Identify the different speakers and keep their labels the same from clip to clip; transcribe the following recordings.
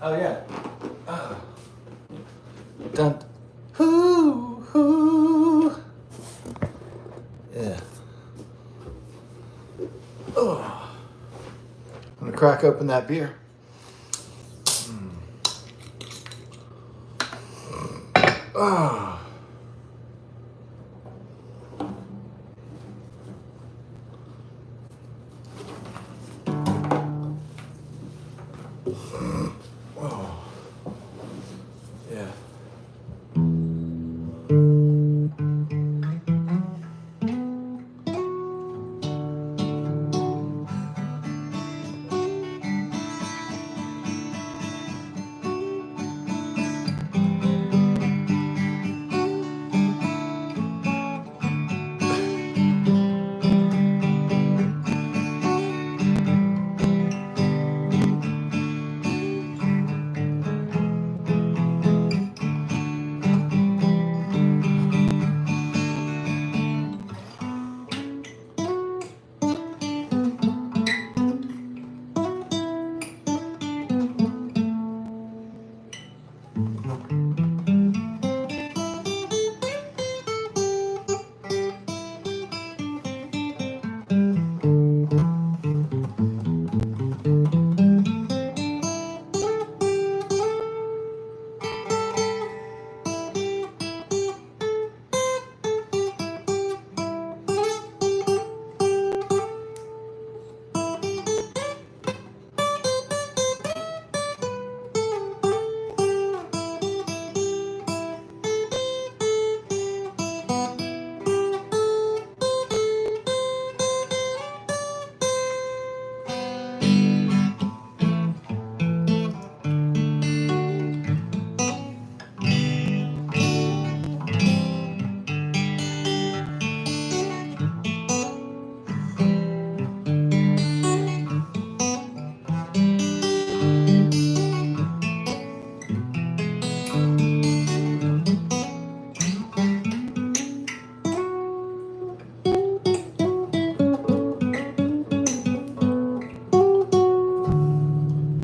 Speaker 1: Oh yeah. Dun. Hoo hoo. Yeah. Oh. I'm gonna crack open that beer. Oh. Oh. Yeah.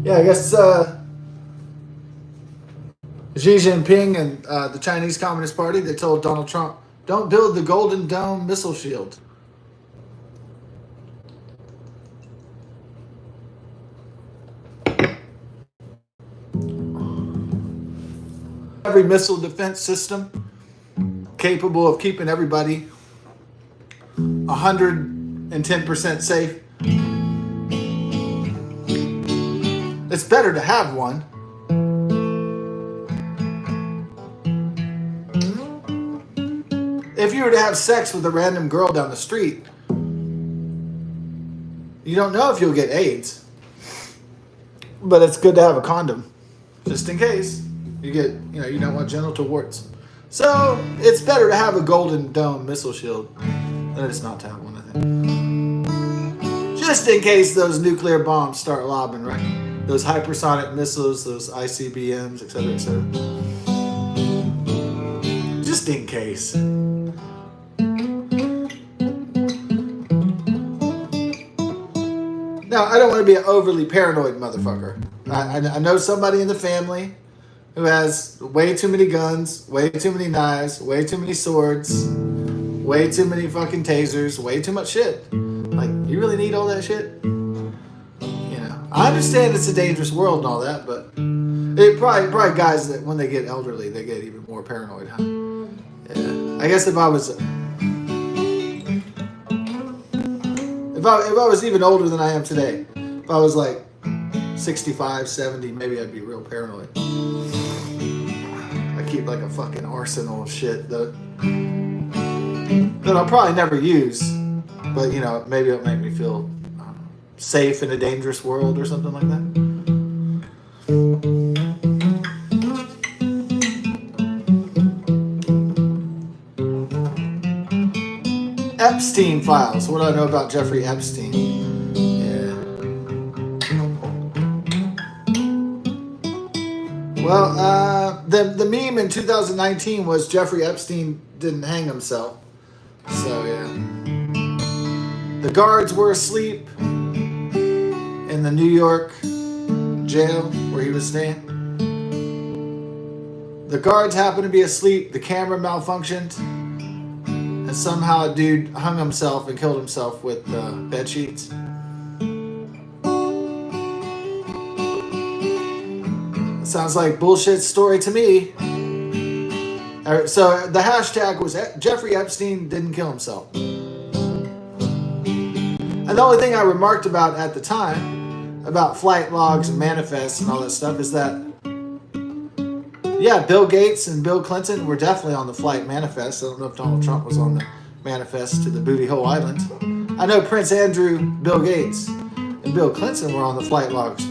Speaker 1: Yeah, I guess Xi Jinping and the Chinese Communist Party, they told Donald Trump, don't build the Golden Dome missile shield. Every missile defense system capable of keeping everybody 110% safe. It's better to have one. If you were to have sex with a random girl down the street, you don't know if you'll get AIDS. But it's good to have a condom, just in case you get, you don't want genital warts. So it's better to have a Golden Dome missile shield than it's not to have one, I think. Just in case those nuclear bombs start lobbing, right? Those hypersonic missiles, those ICBMs, etc., etc. Just in case. Now, I don't want to be an overly paranoid motherfucker. I know somebody in the family who has way too many guns, way too many knives, way too many swords, way too many fucking tasers, way too much shit. Like, you really need all that shit? I understand it's a dangerous world and all that, but it probably guys that when they get elderly, they get even more paranoid, huh? Yeah. I guess if I was even older than I am today, if I was like 65, 70, maybe I'd be real paranoid. I keep like a fucking arsenal of shit that I'll probably never use, but you know, maybe it'll make me feel safe in a dangerous world or something like that. Epstein files. What do I know about Jeffrey Epstein? Yeah. Well, the meme in 2019 was Jeffrey Epstein didn't hang himself. So yeah. The guards were asleep in the New York jail where he was staying. The guards happened to be asleep. The camera malfunctioned. And somehow a dude hung himself and killed himself with bed sheets. Sounds like bullshit story to me. So the hashtag was Jeffrey Epstein didn't kill himself. And the only thing I remarked about at the time, about flight logs and manifests and all that stuff, is that, yeah, Bill Gates and Bill Clinton were definitely on the flight manifest. I don't know if Donald Trump was on the manifest to the Booty Hole Island. I know Prince Andrew, Bill Gates, and Bill Clinton were on the flight logs.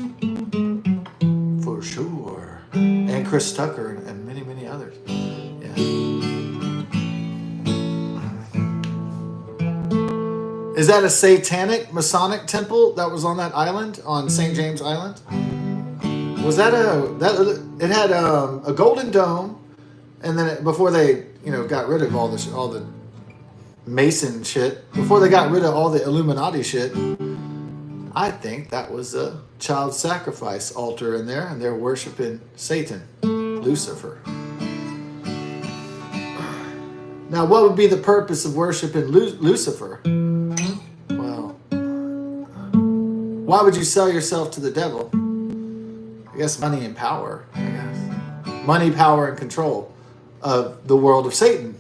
Speaker 1: For sure. And Chris Tucker and many, many others. Yeah. Is that a satanic Masonic temple that was on that island, on St. James Island? Was that it had a golden dome, and then before they got rid of all the Mason shit, before they got rid of all the Illuminati shit, I think that was a child sacrifice altar in there, and they're worshiping Satan, Lucifer. Now, what would be the purpose of worshiping Lucifer? Well, why would you sell yourself to the devil? I guess money and power, I guess. Money, power, and control of the world of Satan,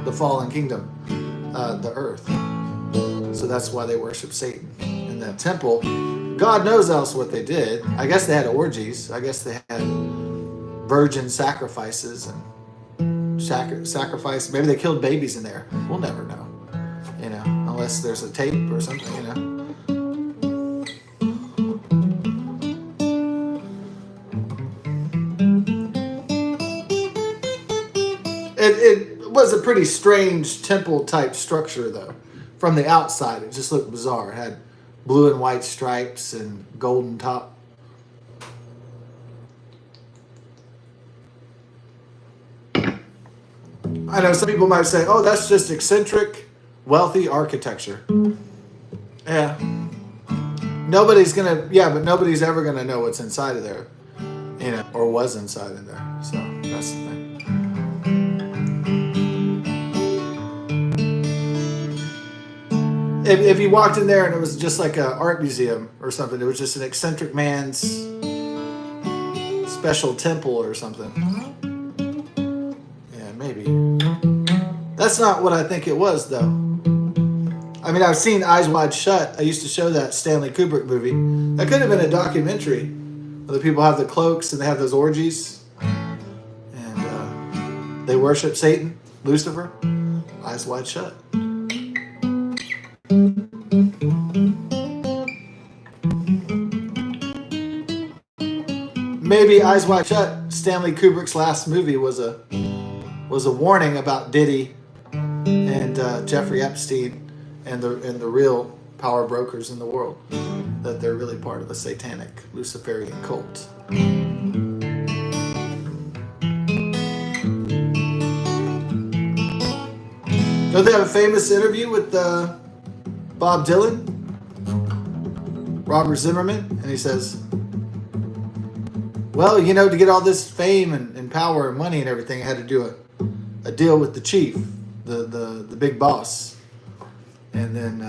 Speaker 1: the fallen kingdom, the earth. So that's why they worship Satan in that temple. God knows else what they did. I guess they had orgies. I guess they had virgin sacrifices and sacrifice. Maybe they killed babies in there. We'll never know, unless there's a tape or something, It was a pretty strange temple-type structure, though. From the outside, it just looked bizarre. It had blue and white stripes and golden top. I know some people might say, oh, that's just eccentric, wealthy architecture. Yeah. but nobody's ever going to know what's inside of there, or was inside of there. So that's the thing. If you walked in there and it was just like an art museum or something, it was just an eccentric man's special temple or something. Yeah, maybe. That's not what I think it was, though. I mean, I've seen Eyes Wide Shut. I used to show that Stanley Kubrick movie. That could have been a documentary where the people have the cloaks and they have those orgies. And they worship Satan, Lucifer. Eyes Wide Shut. Maybe Eyes Wide Shut, Stanley Kubrick's last movie, was a warning about Diddy and Jeffrey Epstein and the real power brokers in the world, that they're really part of the satanic Luciferian cult. Don't they have a famous interview with Bob Dylan, Robert Zimmerman, and he says, well, to get all this fame and power and money and everything, I had to do a deal with the chief, the big boss. And then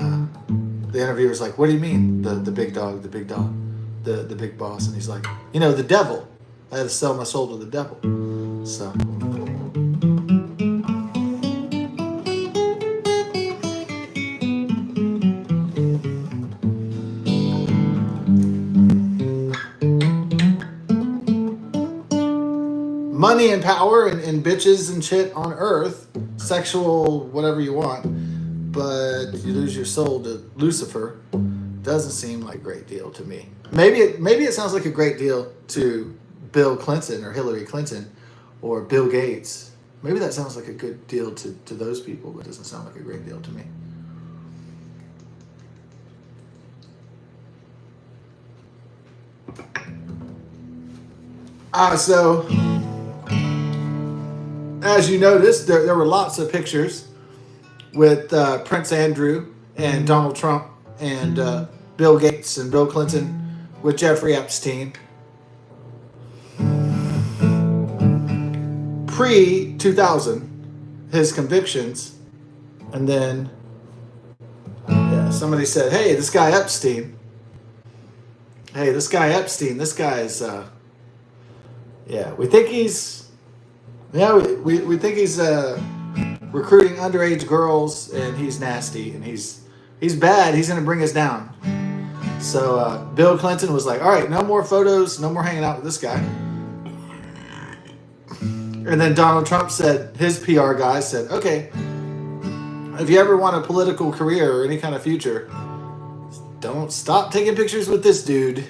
Speaker 1: the interviewer's like, what do you mean, the big dog, the big boss? And he's like, the devil. I had to sell my soul to the devil. So, money and power and bitches and shit on Earth, sexual whatever you want, but you lose your soul to Lucifer. Doesn't seem like a great deal to me. Maybe it sounds like a great deal to Bill Clinton or Hillary Clinton or Bill Gates. Maybe that sounds like a good deal to those people, but it doesn't sound like a great deal to me. So, as you noticed, there were lots of pictures with Prince Andrew and Donald Trump and Bill Gates and Bill Clinton with Jeffrey Epstein. Pre-2000, his convictions, and then somebody said, hey, this guy Epstein, this guy's, we think he's, we think he's recruiting underage girls, and he's nasty, and he's bad. He's going to bring us down. So Bill Clinton was like, all right, no more photos, no more hanging out with this guy. And then Donald Trump said, his PR guy said, okay, if you ever want a political career or any kind of future, don't stop taking pictures with this dude.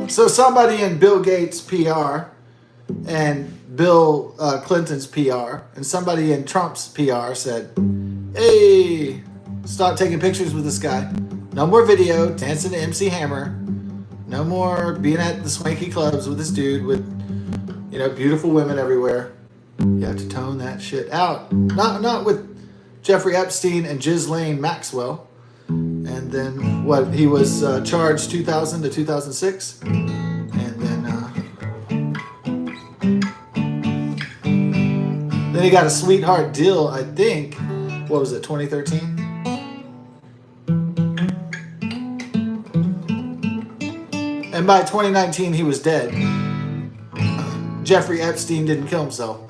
Speaker 1: So somebody in Bill Gates' PR and Bill Clinton's PR and somebody in Trump's PR said, hey, stop taking pictures with this guy. No more video dancing to MC Hammer. No more being at the swanky clubs with this dude with, beautiful women everywhere. You have to tone that shit out. Not with Jeffrey Epstein and Ghislaine Maxwell. And then he was charged 2000 to 2006, and then he got a sweetheart deal, I think. What was it, 2013? And by 2019 he was dead. Jeffrey Epstein didn't kill himself.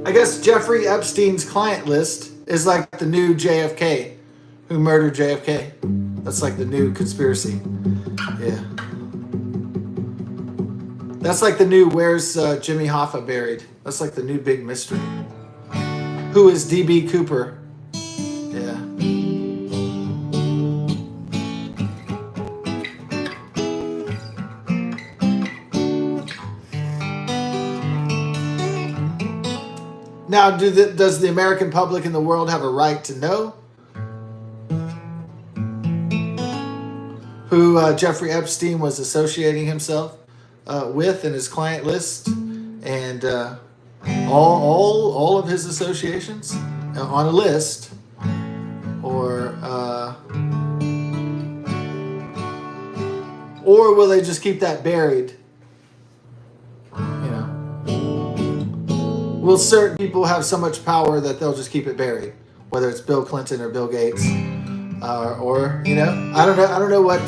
Speaker 1: I guess Jeffrey Epstein's client list is like the new JFK, who murdered JFK. That's like the new conspiracy. Yeah. That's like the new, where's Jimmy Hoffa buried? That's like the new big mystery. Who is D.B. Cooper? Yeah. Now, does the American public in the world have a right to know who Jeffrey Epstein was associating himself with in his client list, and all of his associations on a list, or will they just keep that buried? Will certain people have so much power that they'll just keep it buried, whether it's Bill Clinton or Bill Gates, or I don't know what.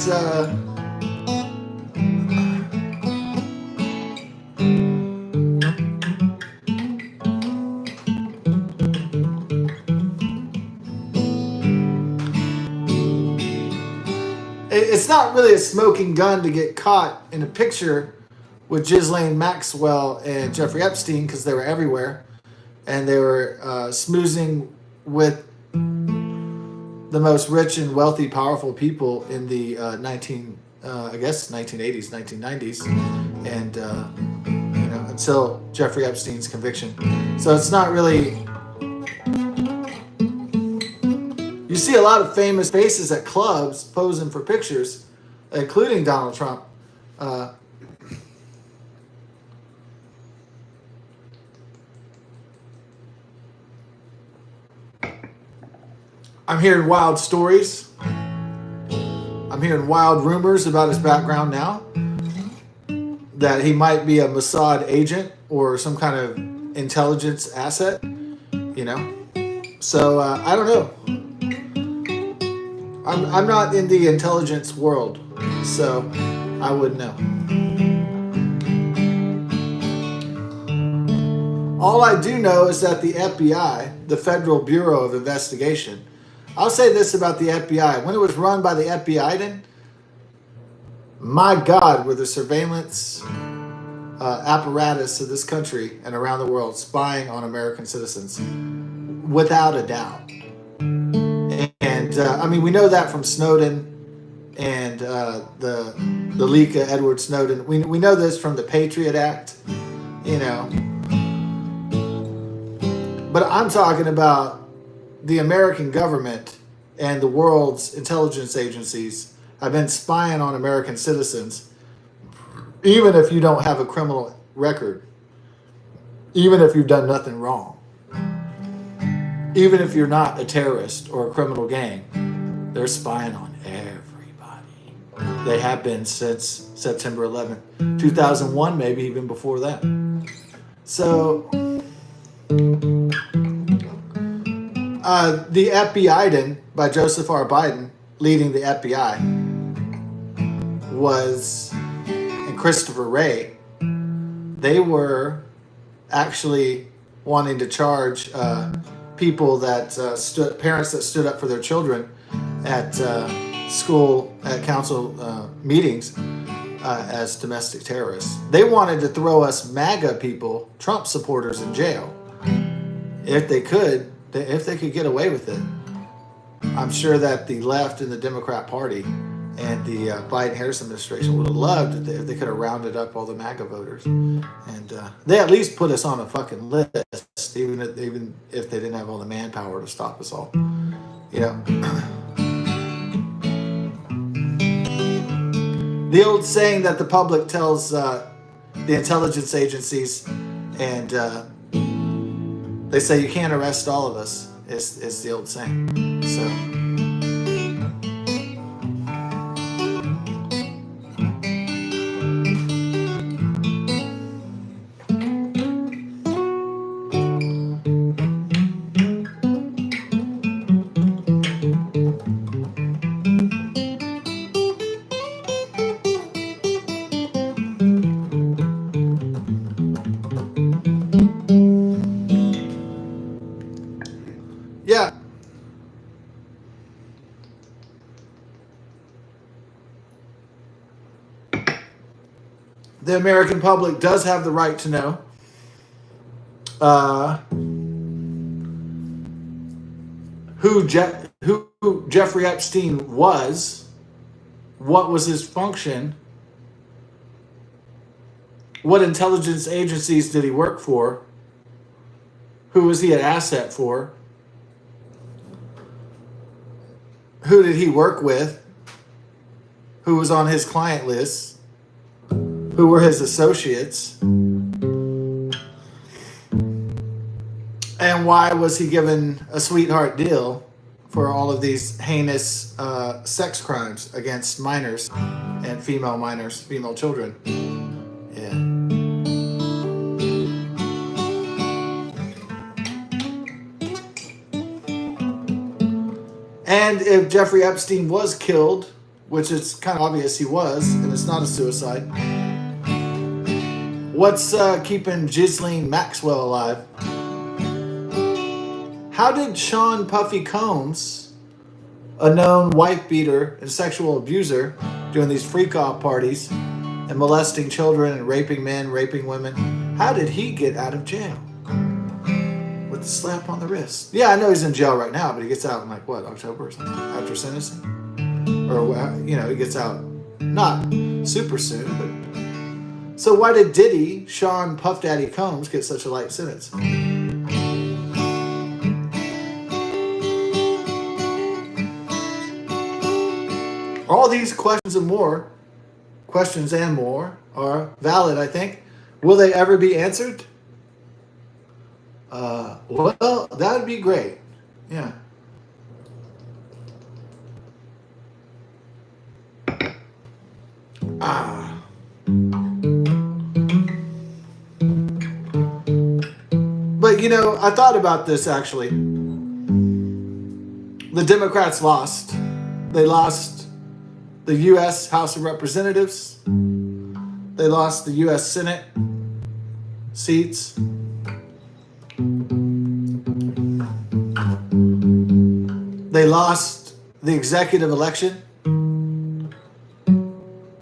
Speaker 1: It's not really a smoking gun to get caught in a picture with Ghislaine Maxwell and Jeffrey Epstein, because they were everywhere, and they were smoozing with the most rich and wealthy, powerful people in the 1980s, 1990s, and until Jeffrey Epstein's conviction. So it's not really. You see a lot of famous faces at clubs posing for pictures, including Donald Trump. I'm hearing wild stories. I'm hearing wild rumors about his background now. that he might be a Mossad agent or some kind of intelligence asset, you know. So I don't know. I'm not in the intelligence world, so I wouldn't know. All I do know is that the FBI, the Federal Bureau of Investigation, I'll say this about the FBI. When it was run by the FBI, then, my God, were the surveillance apparatus of this country and around the world spying on American citizens, without a doubt. And I mean, we know that from Snowden and the leak of Edward Snowden. We know this from the Patriot Act, you know. But I'm talking about the American government and the world's intelligence agencies have been spying on American citizens, even if you don't have a criminal record, even if you've done nothing wrong, even if you're not a terrorist or a criminal gang, they're spying on everybody. They have been since September 11th, 2001, maybe even before that. So the FBI, by Joseph R. Biden, leading the FBI, and Christopher Wray, they were actually wanting to charge people that parents that stood up for their children at school, at council meetings as domestic terrorists. They wanted to throw us MAGA people, Trump supporters, in jail if they could get away with it. I'm sure that the left and the Democrat Party and the Biden-Harris administration would have loved it if they could have rounded up all the MAGA voters, and they at least put us on a fucking list, even if they didn't have all the manpower to stop us all. You know, the old saying that the public tells the intelligence agencies, and they say you can't arrest all of us, is the old saying. So. Yeah. The American public does have the right to know who Jeffrey Epstein was, what was his function, what intelligence agencies did he work for, who was he an asset for, who did he work with, who was on his client list, who were his associates, and why was he given a sweetheart deal for all of these heinous sex crimes against minors and female children. Yeah. And if Jeffrey Epstein was killed, which it's kind of obvious he was, and it's not a suicide, what's keeping Ghislaine Maxwell alive? How did Sean Puffy Combs, a known wife beater and sexual abuser, doing these freak-off parties and molesting children and raping men, raping women, how did he get out of jail? With a slap on the wrist. Yeah, I know he's in jail right now, but he gets out in October or something, after sentencing? Or, he gets out not super soon, but... So why did Diddy, Sean Puff Daddy Combs, get such a light sentence? All these questions and more are valid, I think. Will they ever be answered? Well, that would be great. Yeah. But, I thought about this actually. The Democrats lost. They lost the U.S. House of Representatives. They lost the U.S. Senate seats. They lost the executive election.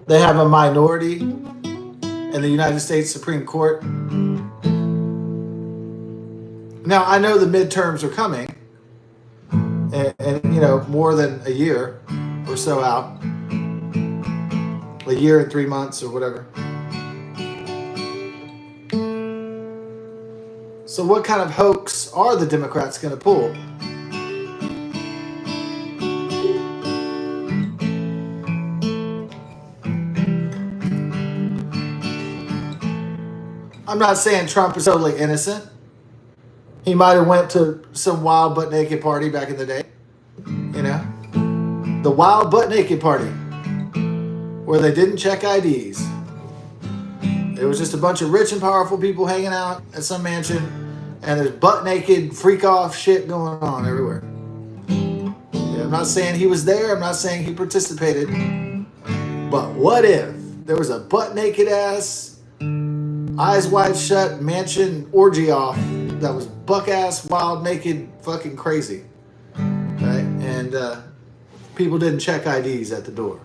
Speaker 1: They have a minority in the United States Supreme Court. Now, I know the midterms are coming, and more than a year or so out, a year and 3 months or whatever. So what kind of hoax are the Democrats going to pull? I'm not saying Trump is totally innocent. He might have went to some wild butt naked party back in the day. The wild butt naked party where they didn't check IDs. It was just a bunch of rich and powerful people hanging out at some mansion, and there's butt naked freak off shit going on everywhere. Yeah, I'm not saying he was there. I'm not saying he participated. But what if there was a butt naked ass, eyes wide shut mansion orgy off that was buck ass, wild, naked, fucking crazy, right? And people didn't check IDs at the door.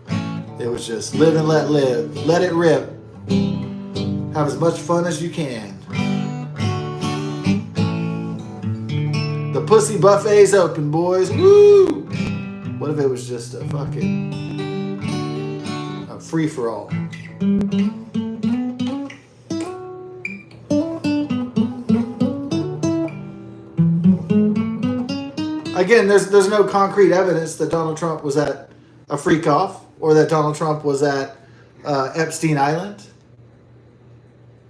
Speaker 1: It was just live and let live, let it rip, have as much fun as you can. The pussy buffet's open, boys. Woo! What if it was just a free for all? Again, there's no concrete evidence that Donald Trump was at a freak off or that Donald Trump was at Epstein Island.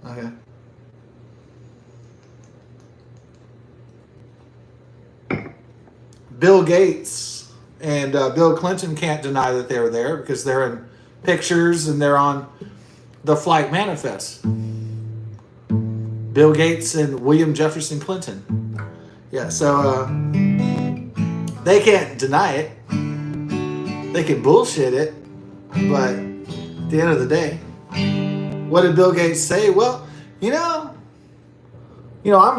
Speaker 1: Okay. Bill Gates and Bill Clinton can't deny that they were there because they're in pictures and they're on the flight manifest. Bill Gates and William Jefferson Clinton. Yeah, so they can't deny it. They can bullshit it, but at the end of the day, what did Bill Gates say? Well, I'm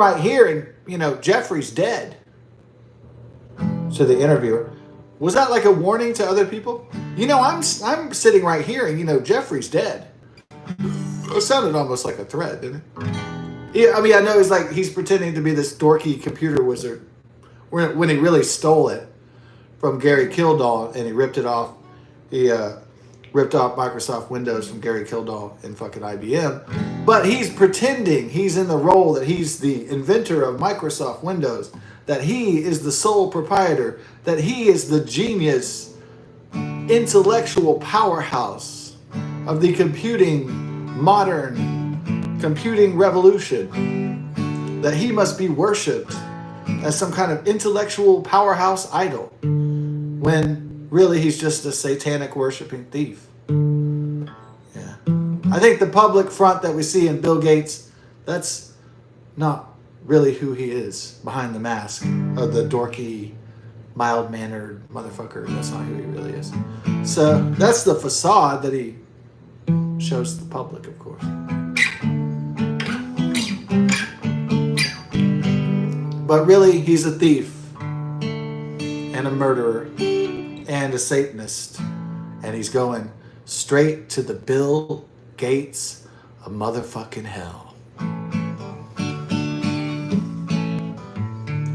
Speaker 1: right here and, Jeffrey's dead. To the interviewer. Was that like a warning to other people? I'm sitting right here and, Jeffrey's dead. It sounded almost like a threat, didn't it? Yeah, I know he's pretending to be this dorky computer wizard when he really stole it from Gary Kildall and he ripped it off. He ripped off Microsoft Windows from Gary Kildall and fucking IBM. But he's pretending he's in the role that he's the inventor of Microsoft Windows, that he is the sole proprietor, that he is the genius, intellectual powerhouse of the modern computing revolution, that he must be worshipped as some kind of intellectual powerhouse idol, when really he's just a satanic worshiping thief. Yeah. I think the public front that we see in Bill Gates, that's not really who he is behind the mask of the dorky, mild-mannered motherfucker. That's not who he really is. So that's the facade that he shows the public, of course. But really, he's a thief and a murderer and a Satanist. And he's going straight to the Bill Gates of motherfucking hell.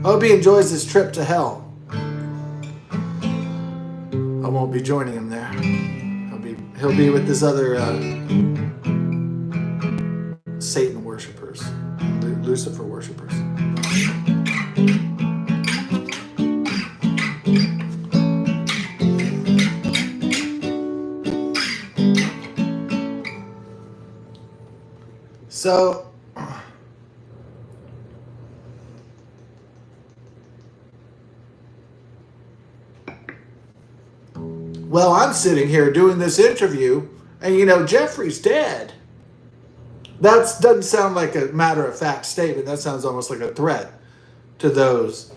Speaker 1: Hope he enjoys his trip to hell. I won't be joining him there. He'll be with his other Satan worshipers, Lucifer worshipers. So, well, I'm sitting here doing this interview, and Jeffrey's dead. That doesn't sound like a matter of fact statement. That sounds almost like a threat to those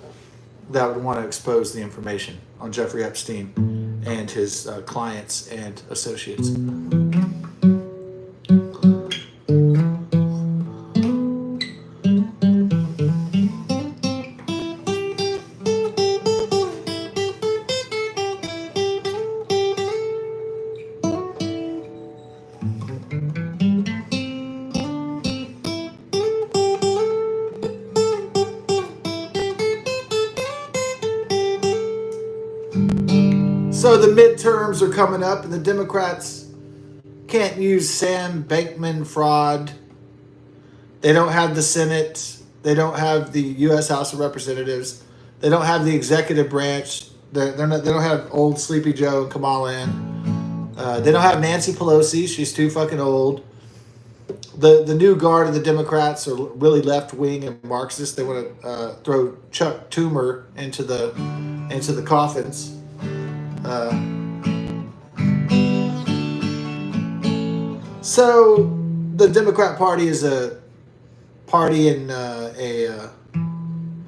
Speaker 1: that would want to expose the information on Jeffrey Epstein and his clients and associates. So the midterms are coming up, and the Democrats can't use Sam Bankman fraud. They don't have the Senate. They don't have the U.S. House of Representatives. They don't have the executive branch. They don't have old Sleepy Joe and Kamala in. They don't have Nancy Pelosi. She's too fucking old. The new guard of the Democrats are really left wing and Marxist. They want to throw Chuck Toomer into the coffins. So the Democrat Party is a party in a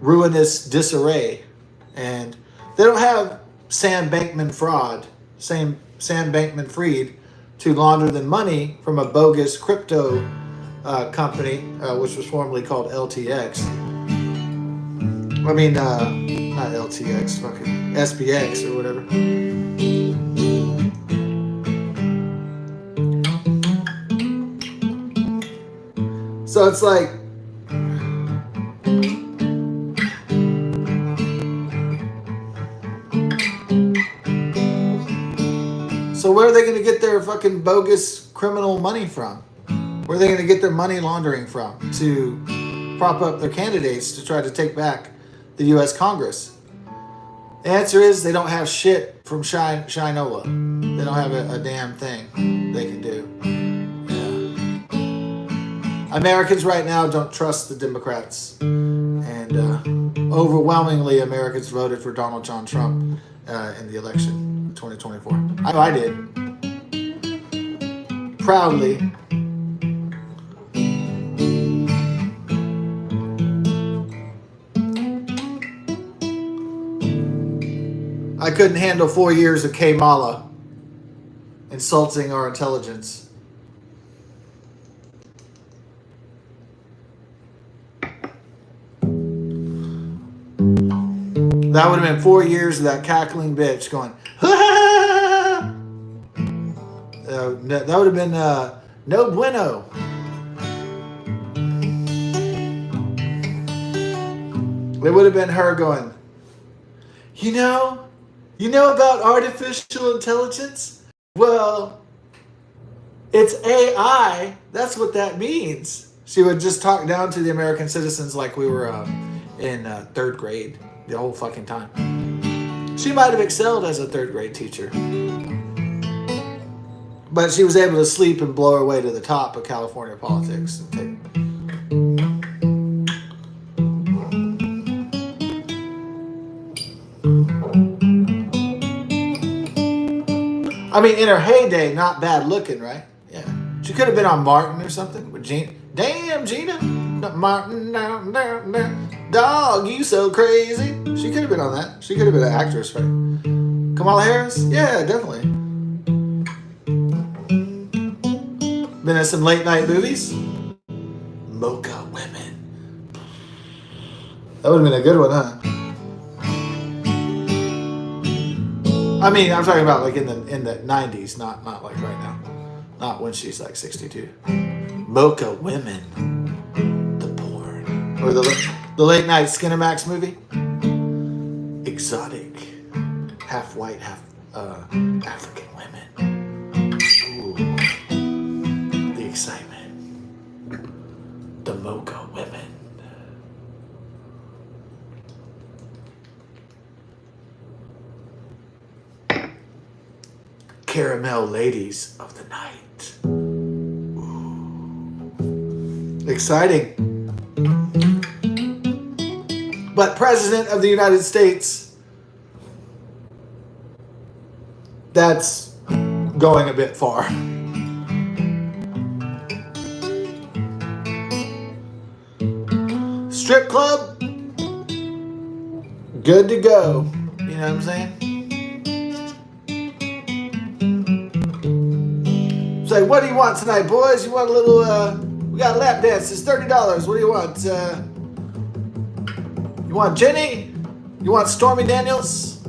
Speaker 1: ruinous disarray, and they don't have Sam Bankman-Fried to launder the money from a bogus crypto company, which was formerly called LTX. I mean, not LTX, fucking SPX or whatever. So it's like, so where are they going to get their fucking bogus criminal money from? Where are they going to get their money laundering from to prop up their candidates to try to take back the U.S. Congress? The answer is they don't have shit from Shinola. They don't have a damn thing they can do. Americans right now don't trust the Democrats, and overwhelmingly Americans voted for Donald John Trump in the election in 2024. I know I did. Proudly. I couldn't handle 4 years of Kamala insulting our intelligence. That would have been 4 years of that cackling bitch going, that would have been no bueno. It would have been her going, you know about artificial intelligence? Well, it's AI. That's what that means. She would just talk down to the American citizens like we were in third grade the whole fucking time. She might have excelled as a third grade teacher, but she was able to sleep and blow her way to the top of California politics. I mean, in her heyday, not bad looking, right? Yeah. She could have been on Martin or something with Gina. Damn, Gina. Martin, dog, you so crazy. She could have been on that. She could have been an actress, right? Kamala Harris? Yeah, definitely. Been in some late night movies? Mocha Women. That would have been a good one, huh? I mean, I'm talking about like in the 90s, not like right now. Not when she's like 62. Mocha Women. The porn. Or the late night Skinamax movie. Exotic. Half white, half African women. Ooh. The excitement. The Mocha Women. Caramel ladies of the night. Ooh. Exciting. But President of the United States, that's going a bit far. strip club, good to go. You know what I'm saying? It's like, what do you want tonight, boys? You want a little, we got lap dances, $30. What do you want? You want Jenny? You want Stormy Daniels?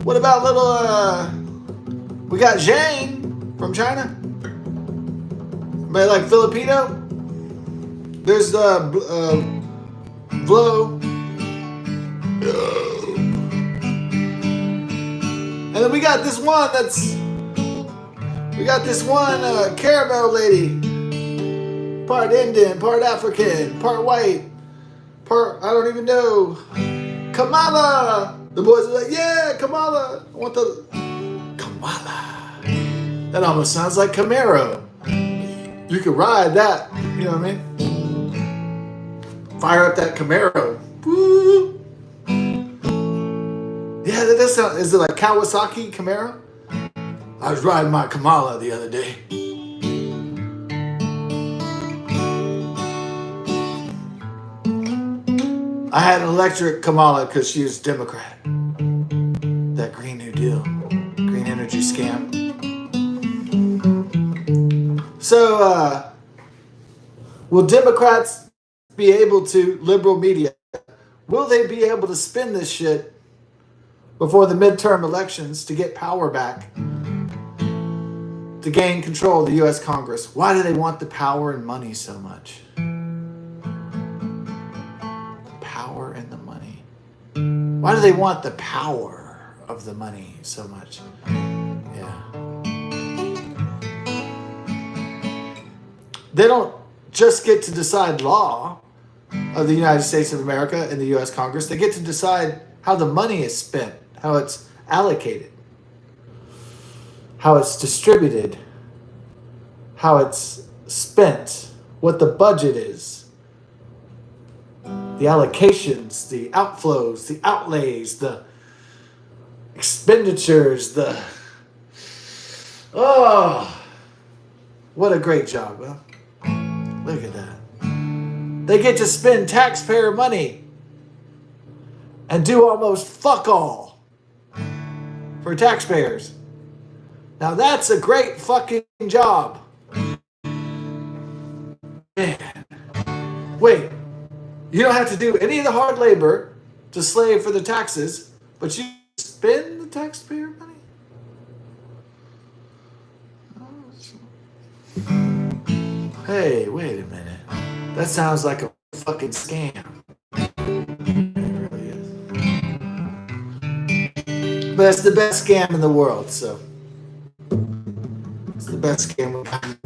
Speaker 1: What about little, we got Zhang from China. Anybody like Filipino? There's, Vlo. And then we got this one caramel lady. Part Indian, part African, part white, part, I don't even know. Kamala! The boys are like, yeah, Kamala! I want the Kamala. That almost sounds like Camaro. You could ride that, you know what I mean? Fire up that Camaro. Woo! Yeah, that does sound, is it like Kawasaki Camaro? I was riding my Kamala the other day. I had an electric Kamala because she was Democrat. That Green New Deal, green energy scam. So, will Democrats be able to, liberal media, will they be able to spin this shit before the midterm elections to get power back, to gain control of the U.S. Congress? Why do they want the power and money so much? Power and the money. Why do they want the power of the money so much? Yeah. They don't just get to decide law of the United States of America and the U.S. Congress. They get to decide how the money is spent, how it's allocated, how it's distributed, how it's spent, what the budget is, the allocations, the outflows, the outlays, the expenditures, what a great job, huh? Look at that. They get to spend taxpayer money and do almost fuck all for taxpayers. Now that's a great fucking job. Man. Wait, you don't have to do any of the hard labor to slave for the taxes, but you spend the taxpayer money? Hey, wait a minute. That sounds like a fucking scam. It really is. But it's the best scam in the world, so it's the best scam we got.